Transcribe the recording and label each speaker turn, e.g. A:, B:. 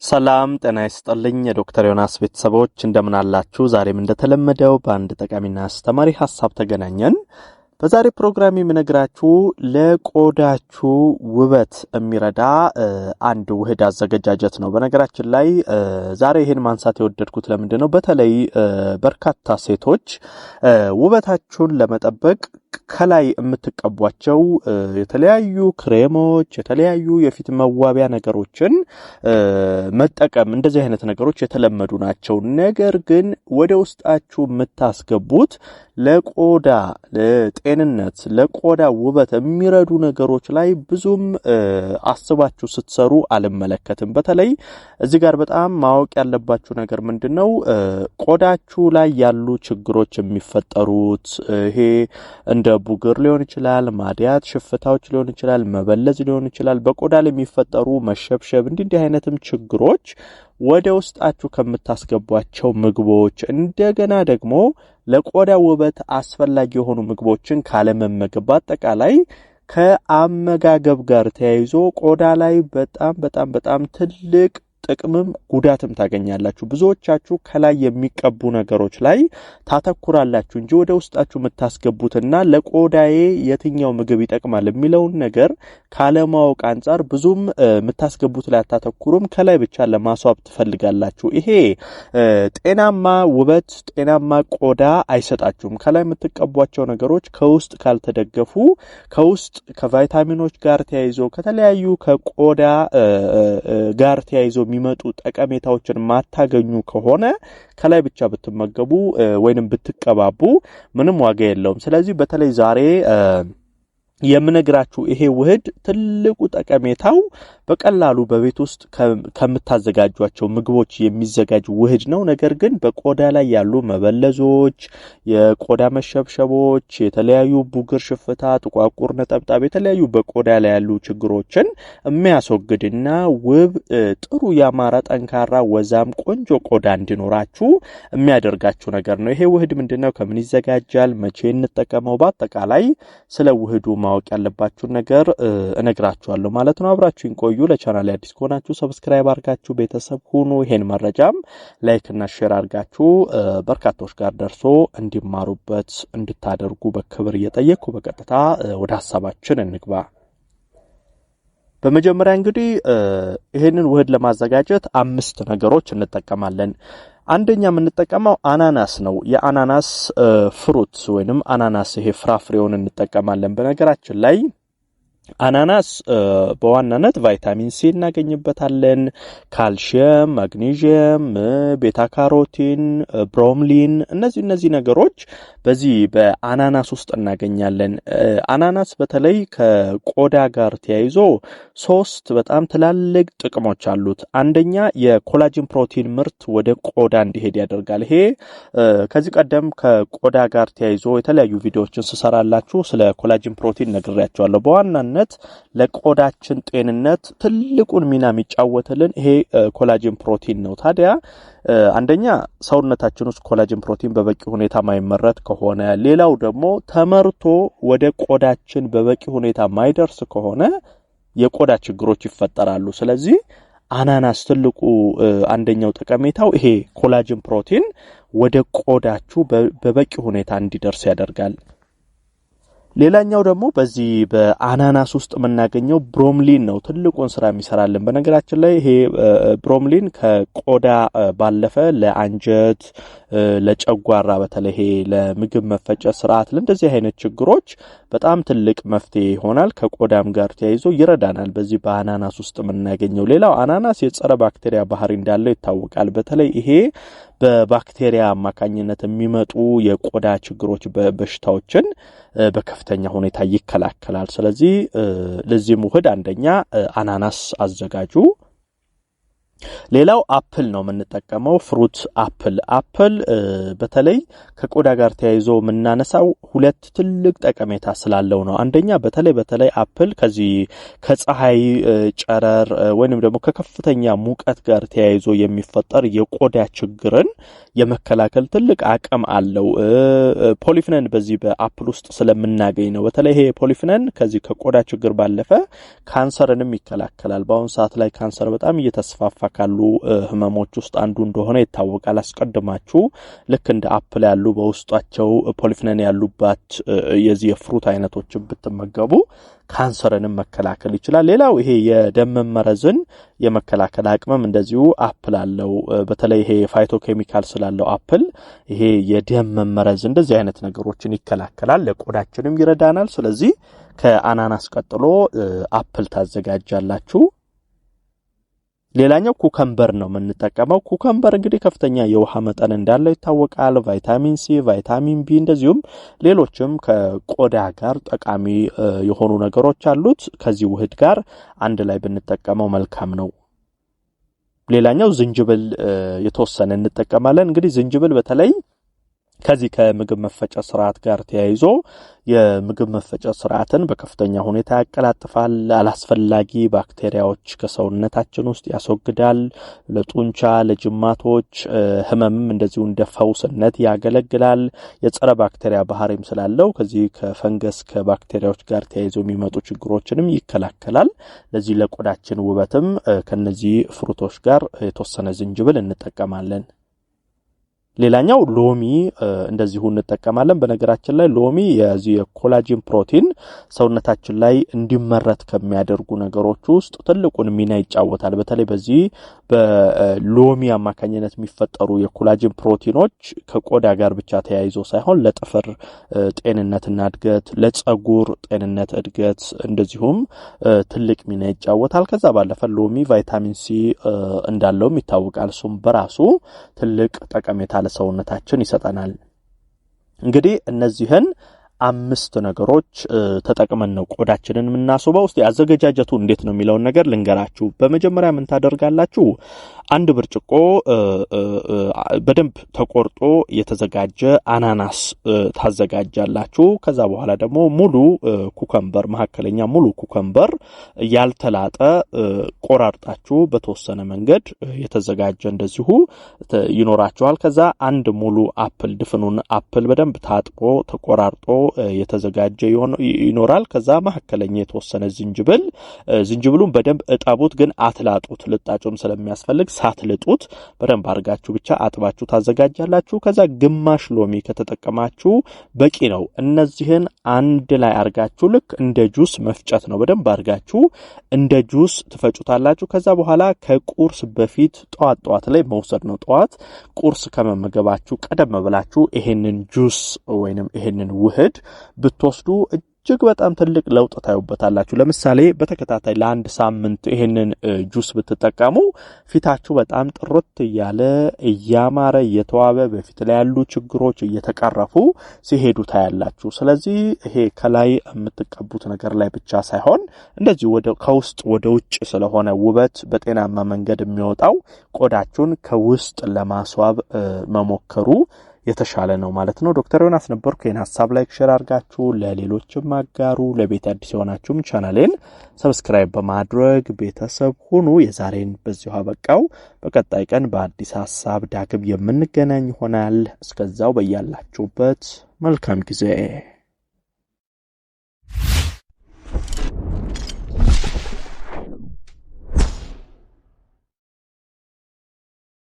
A: ሰላም ጤና ይስጥልኝ የዶክተር ዮናስ ቤተሰቦች እንደምን አላችሁ? ዛሬም እንደተለመደው በአንድ ጠቃሚና አስተማሪ ሐሳብ ተገናኘን። በዛሬ ፕሮግራም የምነግራችሁ ለቆዳችሁ ውበት የሚረዳ አንድ ውህድ አዘገጃጀት ነው። በነገራችን ላይ ዛሬ ይሄን ማንሳት የወደድኩት ለምንድነው? በተለይ በርካታ ሴቶች ውበታችሁን ለመጠበቅ ከላይ የምትቀቧቸው የተለያዩ ክሬሞች፣ የተለያዩ የፊት መዋቢያ ነገሮችን መጠቀም እንደዚህ አይነት ነገሮች የተለመዱ ናቸው። ነገር ግን ወደ ውስጣችሁ የምታስገቡት ለቆዳ ጤንነት፣ ለቆዳ ውበት የሚረዱ ነገሮች ላይ ብዙም አስባችሁ ስትሰሩ አልመለከትም። በተለይ እዚህ ጋር በጣም ማወቅ ያለባችሁ ነገር ምንድነው? ቆዳችሁ ላይ ያሉ ችግሮች የሚፈጠሩት ይሄ እንደ ቡግር ሊሆን ይችላል፣ ማዲያት ሽፍታዎች ሊሆን ይችላል፣ መበለዝ ሊሆን ይችላል፣ በቆዳ ላይ የሚፈጠሩ መሸብሸብ እንዲህ አይነትም ችግሮች ወደ ውስጣችሁ ከምታስገቧቸው ምግቦች እንደገና ደግሞ ለቆዳ ውበት አስፈላጊ የሆኑ ምግቦችን ካለመመገብ በአጠቃላይ ከአመጋገብ ጋር ተያይዞ ቆዳ ላይ በጣም ትልቅ ጥቅምም ጉዳትም ታገኛላችሁ። ብዙዎቻችሁ ከላይ የሚቀቡ ነገሮች ላይ ታተኩራላችሁ እንጂ ወደ ውስጣችሁ የምታስገቡትና ለቆዳዬ የትኛው ምግብ ይጠቅማል የሚለውን ነገር ካለማወቅ አንፃር ብዙም የምታስገቡት ላይ አታተኩሩም። ከላይ ብቻ ለማስዋብ ትፈልጋላችሁ። ይሄ ጤናማ ውበት፣ ጤናማ ቆዳ አይሰጣችሁም። ከላይ የምትቀቧቸው ነገሮች ከውስጥ ካልተደገፉ ከውስጥ ከቫይታሚኖች ጋር ተያይዞ ከተለያዩ ከቆዳ ጋር ተያይዞ የሚመጡ ጠቀሜታዎችን ማታገኙ ከሆነ ከላይ ብቻ ብትመገቡ ወይንም ብትቀባቡ ምንም ዋጋ የለውም። ስለዚህ በተለይ ዛሬ የምነግራችሁ ይሄ ውህድ ትልቁ ጠቀሜታው በቀላሉ በቤት ውስጥ ከምታዘጋጇቸው ምግቦች የሚዘጋጅ ውህድ ነው። ነገር ግን በቆዳ ላይ ያሉ መበለዞች፣ የቆዳ መሸብሸቦች፣ የተለያዩ ቡግር፣ ሽፍታ፣ ጥቋቁር ነጠብጣብ የተለያዩ በቆዳ ላይ ያሉ ችግሮችን የሚያስወግድና ውብ ጥሩ ያማረ ጠንካራ ወዛም ቆንጆ ቆዳ እንዲኖራችሁ የሚያደርጋችሁ ነገር ነው። ይሄ ውህድ ምንድነው? ከምን ይዘጋጃል? መቼ እንጠቀመው? በአጠቃላይ ስለ ውህዱ ማወቅ ያለባችሁን ነገር እነግራችኋለሁ ማለት ነው። አብራችሁን ቆዩ። ለቻናሌ አዲስ ከሆናችሁ ሰብስክራይብ አድርጋችሁ ቤተሰብ ሁኑ። ይሄን መረጃም ላይክ እና ሼር አድርጋችሁ በርካቶች ጋር ደርሶ እንዲማሩበት እንድታደርጉ በክብር እየጠየቅኩ በቀጥታ ወደ ሐሳባችን እንግባ። በመጀመሪያ እንግዲህ ይሄንን ውህድ ለማዘጋጀት 5 ነገሮች እንጠቀማለን። አንደኛ የምንጠቀመው አናናስ ነው። የአናናስ ፍሩት ወይንም አናናስ ይሄ ፍራፍሬውን እንጠቀማለን። በነገራችን ላይ አናናስ በዋናነት ቫይታሚን ሲ እናገኝበታለን፣ ካልሲየም፣ ማግኔዥየም፣ ቤታ ካሮቲን፣ ብሮምሊን እነዚህ ነገሮች በዚህ በአናናስ ውስጥ እናገኛለን። አናናስ በተለይ ከቆዳ ጋር ተያይዞ 3 በጣም ትላልቅ ጥቅሞች አሉት። አንደኛ የኮላጅን ፕሮቲን ምርት ወደ ቆዳ እንዲሄድ ያደርጋል። ይሄ ከዚህ ቀደም ከቆዳ ጋር ተያይዞ የተለያዩ ቪዲዮዎችን ስሰራላችሁ ስለ ኮላጅን ፕሮቲን ነግሬያችኋለሁ። በዋናነት ለቆዳችን ጤንነት ትልቁን ሚና የሚጫወትልን ይሄ ኮላጅን ፕሮቲን ነው። ታዲያ አንደኛ ሰውነታችን ውስጥ ኮላጅን ፕሮቲን በበቂ ሁኔታ ማይመረት ከሆነ፣ ሌላው ደግሞ ተመርቶ ወደ ቆዳችን በበቂ ሁኔታ ማይደርስ ከሆነ የቆዳ ችግሮች ይፈጠራሉ። ስለዚህ አናናስ ትልቁ አንደኛው ጠቀሜታው ይሄ ኮላጅን ፕሮቲን ወደ ቆዳችሁ በበቂ ሁኔታ እንዲደርስ ያደርጋል። ሌላኛው ደግሞ በዚህ በአናናስ ውስጥ የምናገኘው ብሮምሊን ነው። ትልቁን ስራ የሚሰራልን በነገራችን ላይ ይሄ ብሮምሊን ከቆዳ ባለፈ ለአንጀት፣ ለጨጓራ በተለይ ይሄ ለምግብ መፈጨት ስርዓት ለእንደዚህ አይነት ችግሮች በጣም ትልቅ መፍትሄ ይሆናል። ከቆዳም ጋር ተያይዞ ይረዳናል። በዚህ በአናናስ ውስጥ የምናገኘው ሌላው አናናስ የጸረ ባክቴሪያ ባህሪ እንዳለው ይታወቃል። በተለይ ይሄ በባክቴሪያ አማካኝነት የሚመጡ የቆዳ ችግሮች በሽታዎችን በከፍተኛ ሁኔታ ይከላከላል። ስለዚህ ለዚህም ውህድ አንደኛ አናናስ አዘጋጁ። ሌላው አፕል ነው የምንጠቀመው። ፍሩት አፕል በተለይ ከቆዳ ጋር ተያይዞ የምናነሳው 2 ትልቅ ጠቀሜታ ስላለው ነው። አንደኛ በተለይ አፕል ከዚህ ከፀሐይ ጨረር ወይንም ደግሞ ከከፍተኛ ሙቀት ጋር ተያይዞ የሚፈጠር የቆዳ ችግርን የመከላከል ትልቅ አቅም አለው። ፖሊፊነን በዚህ በአፕል ውስጥ ስለምናገኝ ነው። በተለይ ይሄ ፖሊፊነን ከዚህ ከቆዳ ችግር ባለፈ ካንሰርንም ይከላከላል። በአሁን ሰዓት ላይ ካንሰር በጣም እየተስፋፋ ካሉ ህመሞች ውስጥ አንዱ እንደሆነ ይታወቃል። አስቀድማችሁ ልክ እንደ አፕል ያሉ በውስጣቸው ፖሊፊኖል ያሉባት የዚህ የፍሩት አይነቶችን ብትመገቡ ካንሰርንም መከላከል ይችላል። ሌላው ይሄ የደም መመረዝን የመከላከል አቅምም እንደዚሁ አፕል አለው። በተለይ ይሄ ፋይቶኬሚካል ስላለው አፕል ይሄ የደም መመረዝ እንደዚህ አይነት ነገሮችን ይከላከላል፣ ለቆዳችንም ይረዳናል። ስለዚህ ከአናናስ ቀጥሎ አፕል ታዘጋጃላችሁ። ሌላኛው ኩከምበር ነው የምንጠቀመው። ኩከምበር እንግዲህ ከፍተኛ የውሃ መጠን እንዳለው ይታወቃል። ቫይታሚን ሲ፣ ቫይታሚን ቢ እንደዚሁም ሌሎችም ከቆዳ ጋር ጠቃሚ የሆኑ ነገሮች አሉት። ከዚህ ውህድ ጋር አንድ ላይ ብንጠቀመው መልካም ነው። ሌላኛው ዝንጅብል የተወሰነ እንጠቀማለን። እንግዲህ ዝንጅብል በተለይ ከዚህ ከምግብ መፈጨት ስርዓት ጋር ተያይዞ የምግብ መፈጨት ስርዓትን በከፍተኛ ሁኔታ ያቀላጥፋል። አላስፈላጊ ባክቴሪያዎች ከሰውነታችን ውስጥ ያስወግዳል። ለጡንቻ፣ ለጅማቶች ህመምም እንደዚሁ እንደ ፈውስነት ያገለግላል። የጸረ ባክቴሪያ ባህሪም ስላለው ከዚህ ከፈንገስ ከባክቴሪያዎች ጋር ተያይዞ የሚመጡ ችግሮችንም ይከላከላል። ለዚህ ለቆዳችን ውበትም ከነዚህ ፍሩቶች ጋር የተወሰነ ዝንጅብል እንጠቀማለን። ሌላኛው ሎሚ እንደዚሁ እንጠቀማለን። በነገራችን ላይ ሎሚ የዚህ የኮላጅን ፕሮቲን ሰውነታችን ላይ እንዲመረት ከሚያደርጉ ነገሮች ውስጥ ትልቁን ሚና ይጫወታል። በተለይ በዚህ በሎሚ አማካኝነት የሚፈጠሩ የኮላጅን ፕሮቲኖች ከቆዳ ጋር ብቻ ተያይዞ ሳይሆን ለጥፍር ጤንነትና እድገት፣ ለጸጉር ጤንነት እድገት እንደዚሁም ትልቅ ሚና ይጫወታል። ከዛ ባለፈ ሎሚ ቫይታሚን ሲ እንዳለውም ይታወቃል። እሱም በራሱ ትልቅ ጠቀሜታ ለሰውነታችን ይሰጠናል። እንግዲህ እነዚህን 5 ነገሮች ተጠቅመን ነው ቆዳችንን የምናስውበው። እስቲ አዘገጃጀቱ እንዴት ነው የሚለውን ነገር ልንገራችሁ። በመጀመሪያ ምን ታደርጋላችሁ? 1 ብርጭቆ በደንብ ተቆርጦ የተዘጋጀ አናናስ ታዘጋጃላችሁ። ከዛ በኋላ ደግሞ ሙሉ ኩከምበር፣ መካከለኛ ሙሉ ኩከምበር ያልተላጠ ቆራርጣችሁ በተወሰነ መንገድ የተዘጋጀ እንደዚሁ ይኖራችኋል። ከዛ 1 ሙሉ አፕል፣ ድፍኑን አፕል በደንብ ታጥቦ ተቆራርጦ የተዘጋጀ ይኖራል። ከዛ መካከለኛ የተወሰነ ዝንጅብሉን በደንብ እጠቡት፣ ግን አትላጡት። ልጣጩም ስለሚያስፈልግ ሳትልጡት በደንብ አርጋችሁ ብቻ አጥባችሁ ታዘጋጃላችሁ። ከዛ ግማሽ ሎሚ ከተጠቀማችሁ በቂ ነው። እነዚህን አንድ ላይ አርጋችሁ ልክ እንደ ጁስ መፍጨት ነው። በደንብ አርጋችሁ እንደ ጁስ ትፈጩታላችሁ። ከዛ በኋላ ከቁርስ በፊት ጠዋት ላይ መውሰድ ነው። ጠዋት ቁርስ ከመመገባችሁ ቀደም ብላችሁ ይሄንን ጁስ ወይንም ይሄንን ውህድ ብትወስዱ እጅግ በጣም ትልቅ ለውጥ ታዩበታላችሁ። ለምሳሌ በተከታታይ ለ1 ሳምንት ይሄንን ጁስ ብትጠቀሙ ፊታችሁ በጣም ጥርት እያለ እያማረ እየተዋበ በፊት ላይ ያሉ ችግሮች እየተቀረፉ ሲሄዱ ታያላችሁ። ስለዚህ ይሄ ከላይ የምትቀቡት ነገር ላይ ብቻ ሳይሆን እንደዚህ ከውስጥ ወደ ውጭ ስለሆነ ውበት በጤናማ መንገድ የሚወጣው ቆዳችሁን ከውስጥ ለማስዋብ መሞከሩ የተሻለ ነው ማለት ነው። ዶክተር ዮናስ ነበርኩ። ይሄን ሐሳብ ላይክ ሼር አድርጋችሁ ለሌሎችም አጋሩ። ለቤት አዲስ የሆናችሁም ቻናሌን ሰብስክራይብ በማድረግ ቤተሰብ ሁኑ። የዛሬን በዚሁ አበቃው። በቀጣይ ቀን በአዲስ ሐሳብ ዳግም የምንገናኝ ይሆናል። እስከዛው በያላችሁበት መልካም ጊዜ